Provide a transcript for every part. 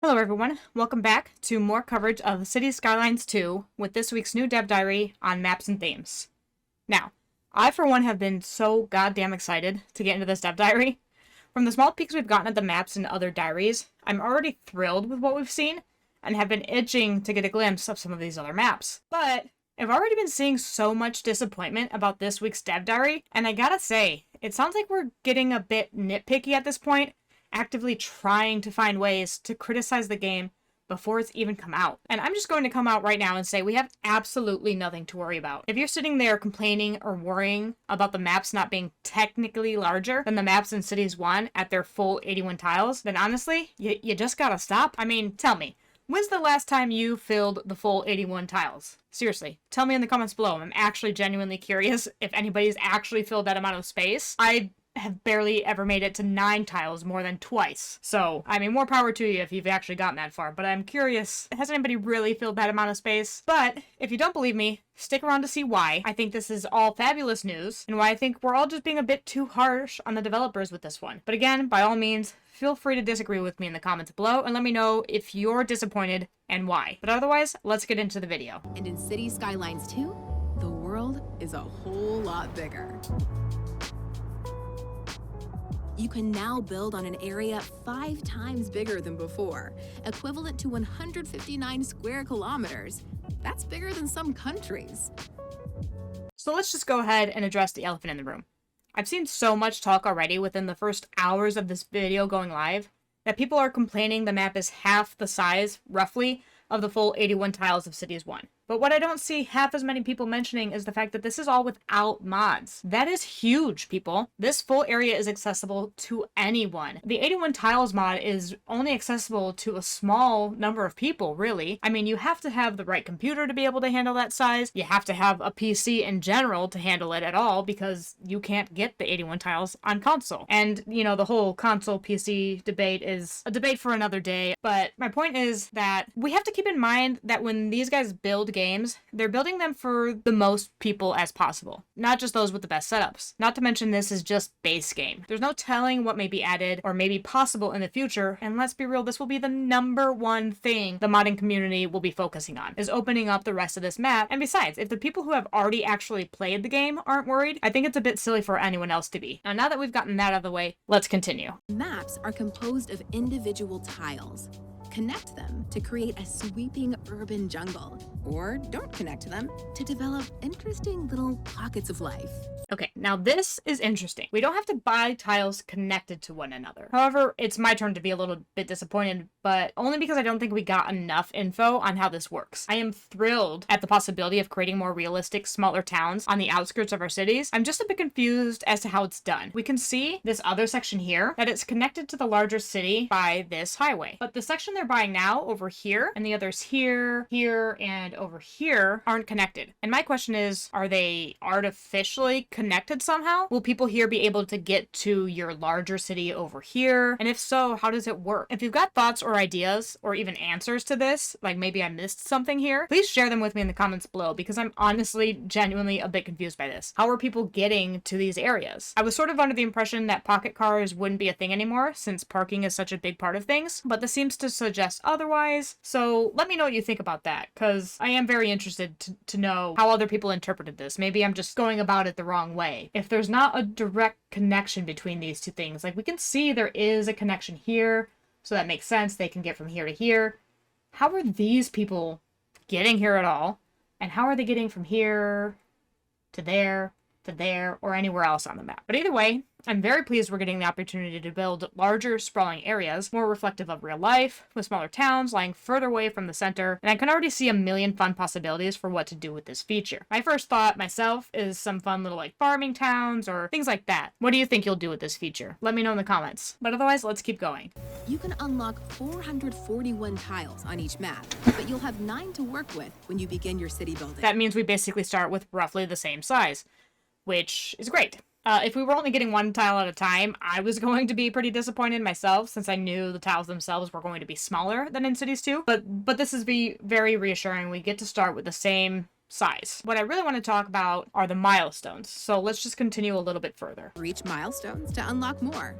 Hello everyone, welcome back to more coverage of Cities Skylines 2 with this week's new dev diary on maps and themes. Now, I for one have been so goddamn excited to get into this dev diary. From the small peeks we've gotten at the maps and other diaries, I'm already thrilled with what we've seen and have been itching to get a glimpse of some of these other maps. But I've already been seeing so much disappointment about this week's dev diary, and I gotta say, it sounds like we're getting a bit nitpicky at this point, actively trying to find ways to criticize the game before it's even come out. And I'm just going to come out right now and say we have absolutely nothing to worry about. If you're sitting there complaining or worrying about the maps not being technically larger than the maps in Cities 1 at their full 81 tiles, then honestly, you just gotta stop. I mean, tell me, when's the last time you filled the full 81 tiles? Seriously, tell me in the comments below. I'm actually genuinely curious if anybody's actually filled that amount of space. I have barely ever made it to 9 tiles more than twice. So, I mean, more power to you if you've actually gotten that far, but I'm curious, has anybody really filled that amount of space? But if you don't believe me, stick around to see why I think this is all fabulous news, and why I think we're all just being a bit too harsh on the developers with this one. But again, by all means, feel free to disagree with me in the comments below, and let me know if you're disappointed and why. But otherwise, let's get into the video. And in Cities Skylines 2, the world is a whole lot bigger. You can now build on an area 5 times bigger than before, equivalent to 159 square kilometers. That's bigger than some countries. So let's just go ahead and address the elephant in the room. I've seen so much talk already within the first hours of this video going live that people are complaining the map is half the size, roughly, of the full 81 tiles of Cities 1. But what I don't see half as many people mentioning is the fact that this is all without mods. That is huge, people. This full area is accessible to anyone. The 81 tiles mod is only accessible to a small number of people, really. I mean, you have to have the right computer to be able to handle that size. You have to have a PC in general to handle it at all, because you can't get the 81 tiles on console. And, you know, the whole console PC debate is a debate for another day. But my point is that we have to keep in mind that when these guys build games, they're building them for the most people as possible, not just those with the best setups. Not to mention, this is just base game. There's no telling what may be added or may be possible in the future, and let's be real, this will be the #1 thing the modding community will be focusing on, is opening up the rest of this map. And besides, if the people who have already actually played the game aren't worried, I think it's a bit silly for anyone else to be. Now that we've gotten that out of the way, let's continue. Maps are composed of individual tiles. Connect them to create a sweeping urban jungle, or don't connect to them to develop interesting little pockets of life. Okay, now this is interesting. We don't have to buy tiles connected to one another. However, it's my turn to be a little bit disappointed, but only because I don't think we got enough info on how this works. I am thrilled at the possibility of creating more realistic, smaller towns on the outskirts of our cities. I'm just a bit confused as to how it's done. We can see this other section here, that it's connected to the larger city by this highway. But the section they're buying now over here, and the others here, here, and over here aren't connected. And my question is, are they artificially connected somehow? Will people here be able to get to your larger city over here? And if so, how does it work? If you've got thoughts or ideas or even answers to this, like maybe I missed something here, please share them with me in the comments below, because I'm honestly genuinely a bit confused by this. How are people getting to these areas? I was sort of under the impression that pocket cars wouldn't be a thing anymore, since parking is such a big part of things, but this seems to suggest otherwise. So let me know what you think about that, because I am very interested to know how other people interpreted this. Maybe I'm just going about it the wrong way. If there's not a direct connection between these two things, like we can see there is a connection here, so that makes sense. They can get from here to here. How are these people getting here at all? And how are they getting from here to there, or anywhere else on the map? But either way, I'm very pleased we're getting the opportunity to build larger, sprawling areas, more reflective of real life, with smaller towns lying further away from the center, and I can already see a million fun possibilities for what to do with this feature. My first thought, myself, is some fun little like farming towns, or things like that. What do you think you'll do with this feature? Let me know in the comments. But otherwise, let's keep going. You can unlock 441 tiles on each map, but you'll have 9 to work with when you begin your city building. That means we basically start with roughly the same size, which is great. If we were only getting 1 tile at a time, I was going to be pretty disappointed myself, since I knew the tiles themselves were going to be smaller than in Cities 2. But this is very reassuring. We get to start with the same size. What I really want to talk about are the milestones. So let's just continue a little bit further. Reach milestones to unlock more.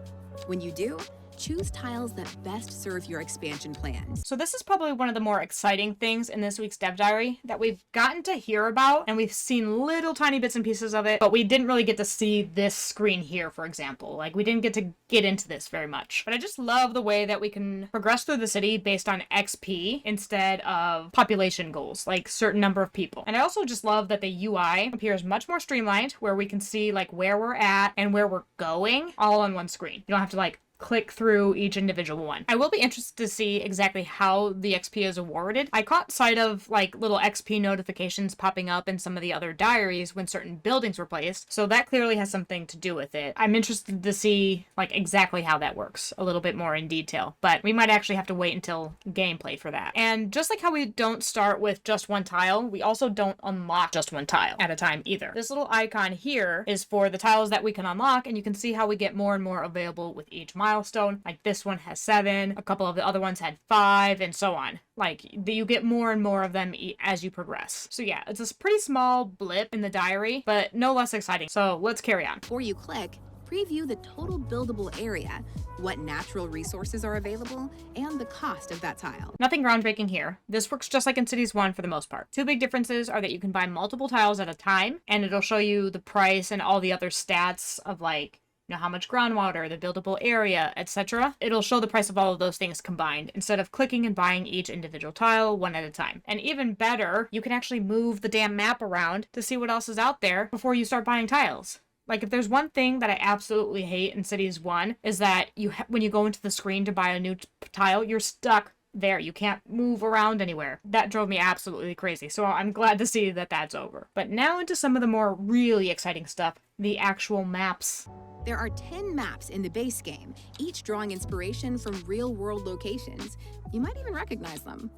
When you do, Choose tiles that best serve your expansion plans. So this is probably one of the more exciting things in this week's Dev Diary that we've gotten to hear about, and we've seen little tiny bits and pieces of it, but we didn't really get to see this screen here, for example. Like, we didn't get to get into this very much. But I just love the way that we can progress through the city based on XP instead of population goals, like certain number of people. And I also just love that the UI appears much more streamlined, where we can see like where we're at and where we're going all on one screen. You don't have to like click through each individual one. I will be interested to see exactly how the XP is awarded. I caught sight of like little XP notifications popping up in some of the other diaries when certain buildings were placed, so that clearly has something to do with it. I'm interested to see like exactly how that works a little bit more in detail, but we might actually have to wait until gameplay for that. And just like how we don't start with just one tile, we also don't unlock just one tile at a time either. This little icon here is for the tiles that we can unlock, and you can see how we get more and more available with each milestone. Like this one has 7, a couple of the other ones had 5, and so on. Like you get more and more of them as you progress. So yeah, it's a pretty small blip in the diary, but no less exciting. So let's carry on. Before you click, preview the total buildable area, what natural resources are available, and the cost of that tile. Nothing groundbreaking here. This works just like in Cities 1 for the most part. Two big differences are that you can buy multiple tiles at a time, and it'll show you the price and all the other stats of like, you know, how much groundwater, the buildable area, etc. It'll show the price of all of those things combined instead of clicking and buying each individual tile one at a time. And even better, you can actually move the damn map around to see what else is out there before you start buying tiles. Like, if there's one thing that I absolutely hate in Cities 1 is that when you go into the screen to buy a new tile, you're stuck there. You can't move around anywhere. That drove me absolutely crazy. So I'm glad to see that that's over. But now into some of the more really exciting stuff, the actual maps. There are 10 maps in the base game, each drawing inspiration from real-world locations. You might even recognize them.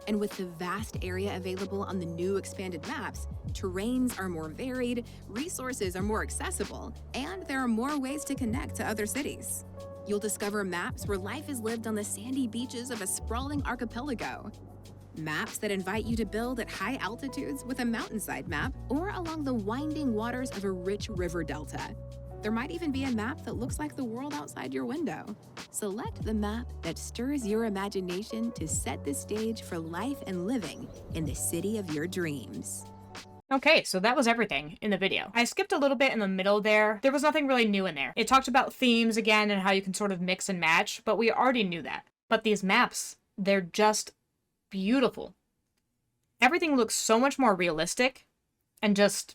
And with the vast area available on the new expanded maps, terrains are more varied, resources are more accessible, and there are more ways to connect to other cities. You'll discover maps where life is lived on the sandy beaches of a sprawling archipelago. Maps that invite you to build at high altitudes with a mountainside map, or along the winding waters of a rich river delta. There might even be a map that looks like the world outside your window. Select the map that stirs your imagination to set the stage for life and living in the city of your dreams. Okay, so that was everything in the video. I skipped a little bit in the middle there. There was nothing really new in there. It talked about themes again and how you can sort of mix and match, but we already knew that. But these maps, they're just beautiful. Everything looks so much more realistic and just,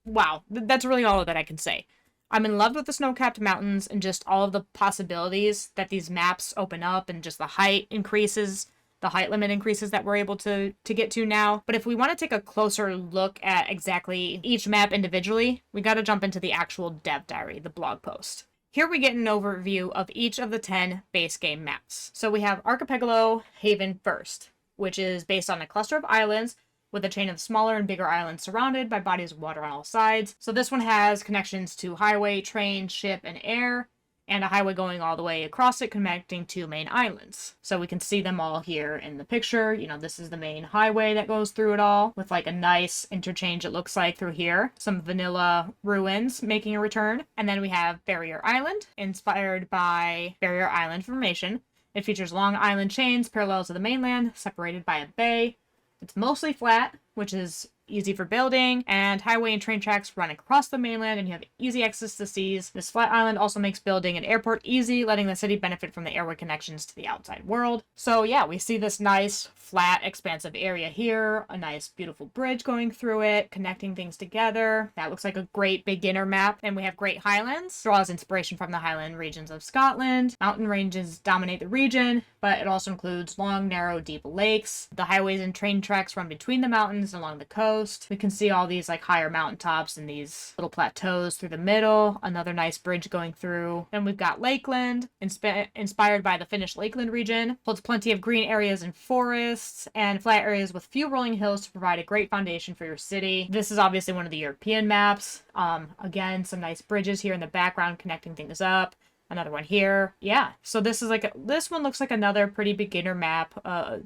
wow, that's really all that I can say. I'm in love with the snow-capped mountains and just all of the possibilities that these maps open up, and just the height increases, the height limit increases that we're able to get to now. But if we want to take a closer look at exactly each map individually, we got to jump into the actual dev diary, the blog post. Here we get an overview of each of the 10 base game maps. So we have Archipelago Haven first, which is based on a cluster of islands with a chain of smaller and bigger islands surrounded by bodies of water on all sides. So this one has connections to highway, train, ship, and air, and a highway going all the way across it connecting two main islands. So we can see them all here in the picture. You know, this is the main highway that goes through it all with like a nice interchange, it looks like, through here. Some vanilla ruins making a return. And then we have Barrier Island, inspired by Barrier Island Formation. It features long island chains parallel to the mainland, separated by a bay. It's mostly flat, which is easy for building, and highway and train tracks run across the mainland, and you have easy access to seas. This flat island also makes building an airport easy, letting the city benefit from the airway connections to the outside world. So yeah, we see this nice, flat, expansive area here, a nice, beautiful bridge going through it, connecting things together. That looks like a great beginner map. And we have Great Highlands, draws inspiration from the highland regions of Scotland. Mountain ranges dominate the region, but it also includes long, narrow, deep lakes. The highways and train tracks run between the mountains and along the coast. We can see all these like higher mountaintops and these little plateaus through the middle. Another nice bridge going through. Then we've got Lakeland, inspired by the Finnish Lakeland region. Holds plenty of green areas and forests, and flat areas with few rolling hills to provide a great foundation for your city. This is obviously one of the European maps. Again, some nice bridges here in the background connecting things up. Another one here. Yeah, so this is like this one looks like another pretty beginner map,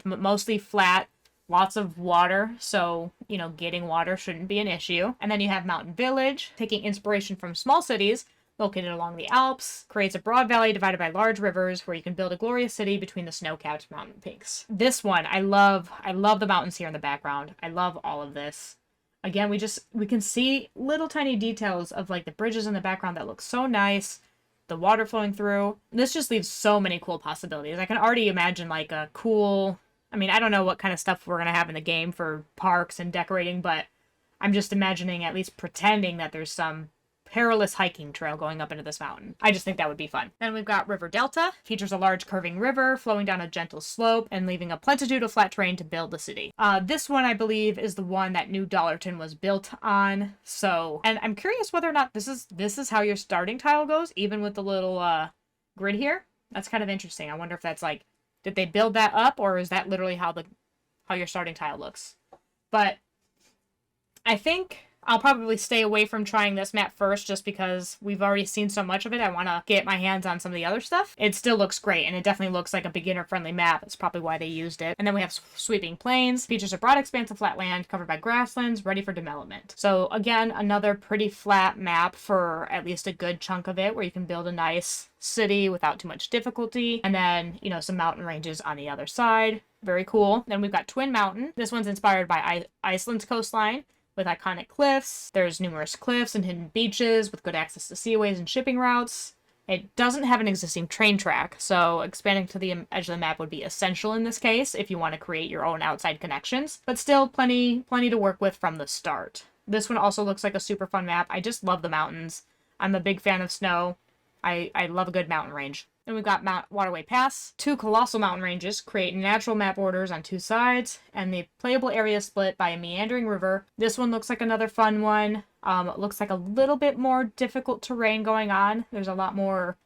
mostly flat. Lots of water, so, you know, getting water shouldn't be an issue. And then you have Mountain Village, taking inspiration from small cities, located along the Alps, creates a broad valley divided by large rivers where you can build a glorious city between the snow-capped mountain peaks. This one, I love the mountains here in the background. I love all of this. Again, we can see little tiny details of like the bridges in the background that look so nice, the water flowing through. This just leaves so many cool possibilities. I can already imagine like a cool, I mean, I don't know what kind of stuff we're going to have in the game for parks and decorating, but I'm just imagining, at least pretending, that there's some perilous hiking trail going up into this mountain. I just think that would be fun. Then we've got River Delta. Features a large curving river flowing down a gentle slope and leaving a plenitude of flat terrain to build the city. This one, I believe, is the one that New Dollarton was built on. So, and I'm curious whether or not this is how your starting tile goes, even with the little grid here. That's kind of interesting. I wonder if that's like, did they build that up, or is that literally how your starting tile looks? But I think I'll probably stay away from trying this map first just because we've already seen so much of it. I want to get my hands on some of the other stuff. It still looks great, and it definitely looks like a beginner-friendly map. That's probably why they used it. And then we have sweeping plains. Features a broad expanse of flat land covered by grasslands, ready for development. So again, another pretty flat map for at least a good chunk of it, where you can build a nice city without too much difficulty. And then, you know, some mountain ranges on the other side. Very cool. Then we've got Twin Mountain. This one's inspired by Iceland's coastline, with iconic cliffs. There's numerous cliffs and hidden beaches with good access to seaways and shipping routes. It doesn't have an existing train track, so expanding to the edge of the map would be essential in this case if you want to create your own outside connections, but still plenty to work with from the start. This one also looks like a super fun map. I just love the mountains. I'm a big fan of snow. I love a good mountain range. Then we've got Mount Waterway Pass. Two colossal mountain ranges create natural map borders on two sides, and the playable area is split by a meandering river. This one looks like another fun one. It looks like a little bit more difficult terrain going on. There's a lot more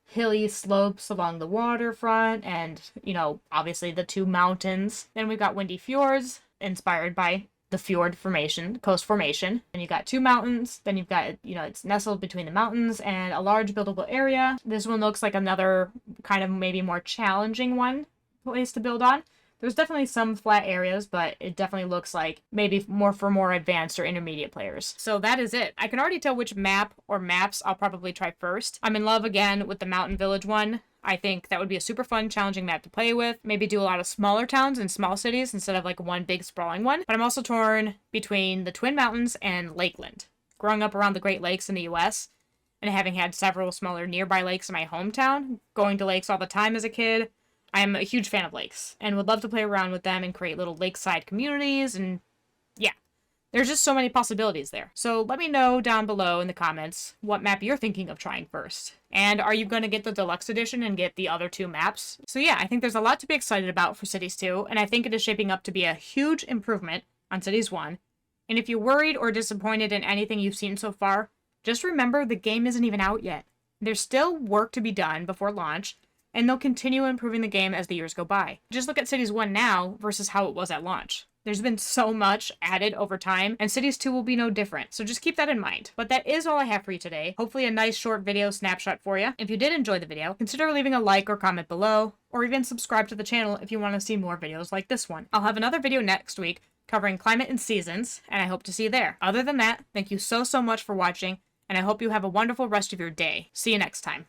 hilly slopes along the waterfront, and, you know, obviously the two mountains. Then we've got Windy Fjords, inspired by the fjord formation, coast formation. And you've got two mountains. Then you've got, you know, it's nestled between the mountains and a large buildable area. This one looks like another kind of maybe more challenging place to build on. There's definitely some flat areas, but it definitely looks like maybe more for more advanced or intermediate players. So that is it. I can already tell which map or maps I'll probably try first. I'm in love again with the Mountain Village one. I think that would be a super fun, challenging map to play with. Maybe do a lot of smaller towns and small cities instead of like one big sprawling one. But I'm also torn between the Twin Mountains and Lakeland. Growing up around the Great Lakes in the US and having had several smaller nearby lakes in my hometown, going to lakes all the time as a kid, I'm a huge fan of lakes and would love to play around with them and create little lakeside communities, and yeah. There's just so many possibilities there. So let me know down below in the comments what map you're thinking of trying first. And are you going to get the deluxe edition and get the other two maps? So yeah, I think there's a lot to be excited about for Cities 2, and I think it is shaping up to be a huge improvement on Cities 1. And if you're worried or disappointed in anything you've seen so far, just remember the game isn't even out yet. There's still work to be done before launch, and they'll continue improving the game as the years go by. Just look at Cities 1 now versus how it was at launch. There's been so much added over time, and Cities 2 will be no different, so just keep that in mind. But that is all I have for you today. Hopefully a nice short video snapshot for you. If you did enjoy the video, consider leaving a like or comment below, or even subscribe to the channel if you want to see more videos like this one. I'll have another video next week covering climate and seasons, and I hope to see you there. Other than that, thank you so much for watching, and I hope you have a wonderful rest of your day. See you next time.